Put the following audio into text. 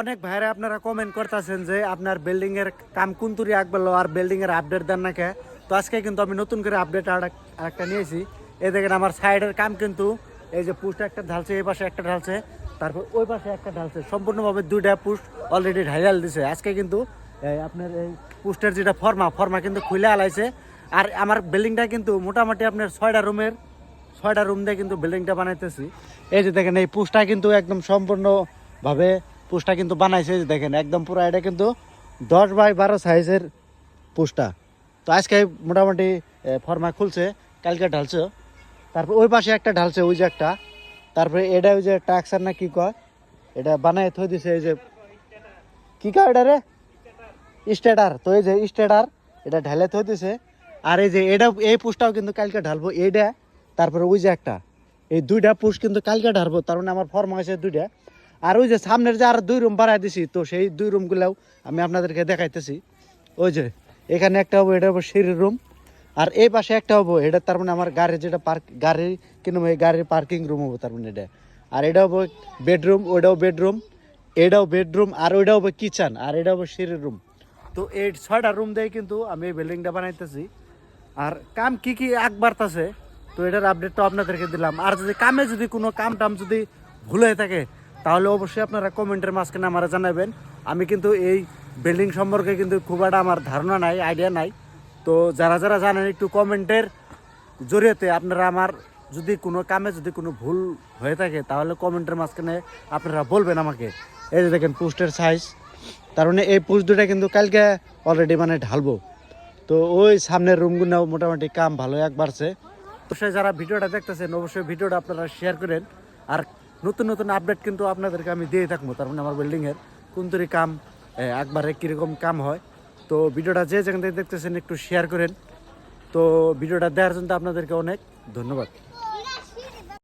অনেক ভাইরা আপনারা কমেন্ট করতেছেন যে আপনার বিল্ডিং এর কাম কুন্তুরি আগবেলো আর বিল্ডিং এর আপডেট দেন না কে। তো আজকে কিন্তু আমি নতুন করে আপডেট আরেকটা নিয়েছি। এই দেখেন আমার সাইডের কাম কিন্তু এই যে পুষ্ট একটা ঢালছে, এই পাশে একটা ঢালছে, তারপর ওই পাশে একটা ঢালছে, সম্পূর্ণভাবে দুইটা পুষ্ট অলরেডি ঢাইলাল দিছে। আজকে কিন্তু আপনার এই পুস্টের যেটা ফর্মা কিন্তু খুলে আলাইছে। আর আমার বিল্ডিংটা কিন্তু মোটামুটি আপনার 6টা রুম দিয়ে কিন্তু বিল্ডিংটা বানাইতেছি। এই যে দেখেন এই পুষ্টটা কিন্তু একদম সম্পূর্ণভাবে পুষ্টটা কিন্তু বানাইছে। এই যে দেখেন একদম পুরো এটা কিন্তু 10x12 সাইজের পুষ্টটা। তো আজকে মোটামুটি ফর্মা খুলছে, কালকে ঢালছে। তারপর ওই পাশে একটা ঢালছে, ওই যে একটা। তারপরে এটা ওই যে টাক্সার না কি কয়, এটা বানায় থই দিছে। এই যে কি কয় এটা রে, স্টেটার। তো এই যে স্টেটার এটা ঢালে থই দিছে। আর এই যে এটা এই পুষ্টটাও কিন্তু কালকে ঢালবো এইটা। তারপরে ওই যে একটা, এই দুইটা পুষ্ট কিন্তু কালকে ঢালবো। তার মানে আমার ফর্ম হয়েছে দুইটা। আর ওই যে সামনের যে আর 2 রুম বাড়াই দিছি, তো সেই 2 রুমগুলাও আমি আপনাদেরকে দেখাইতেছি। ওই যে এখানে একটা হবো, এটা হবো সিঁড়ির রুম। আর এই পাশে একটা হবো, এটা তার মানে আমার গাড়ির যেটা গাড়ি কিনবো, এই গাড়ির পার্কিং রুম হবো তার মানে এটা। আর এটা হবো বেডরুম, ওইটাও বেডরুম, এটাও বেডরুম, আর ওইটা হবো কিচেন, আর এটা হবো সিঁড়ির রুম। তো এই 6টা রুম দিয়ে কিন্তু আমি এই বিল্ডিংটা বানাইতেছি। আর কাম কি কি আগ বাড়তেছে, তো এটার আপডেটটা আপনাদেরকে দিলাম। আর যদি কামে যদি কোনো কাম যদি ভুল হয়ে থাকে, তাহলে অবশ্যই আপনারা কমেন্টের মাঝখানে আমার জানাবেন। আমি কিন্তু এই বিল্ডিং সম্পর্কে কিন্তু খুব একটা আমার ধারণা নাই, আইডিয়া নাই। তো যারা যারা জানেন একটু কমেন্টের জরিয়াতে আপনারা আমার যদি কোনো কামে যদি কোনো ভুল হয়ে থাকে, তাহলে কমেন্টের মাঝখানে আপনারা বলবেন আমাকে। এই যে দেখেন পোস্টের সাইজ, তার মানে এই পোস্ট দুটা কিন্তু কালকে অলরেডি মানে ঢালবো। তো ওই সামনের রুমগুলো মোটামুটি কাম ভালো একবারছে। অবশ্যই যারা ভিডিওটা দেখতেছেন, অবশ্যই ভিডিওটা আপনারা শেয়ার করেন। আর নতুন নতুন আপডেট কিন্তু আপনাদেরকে আমি দিয়ে থাকবো। তার মানে আমার বিল্ডিংয়ের কুন্তরি কাম একবারে কীরকম কাম হয়। তো ভিডিওটা যে যেখান থেকে দেখতেছেন একটু শেয়ার করেন। তো ভিডিওটা দেওয়ার জন্য আপনাদেরকে অনেক ধন্যবাদ।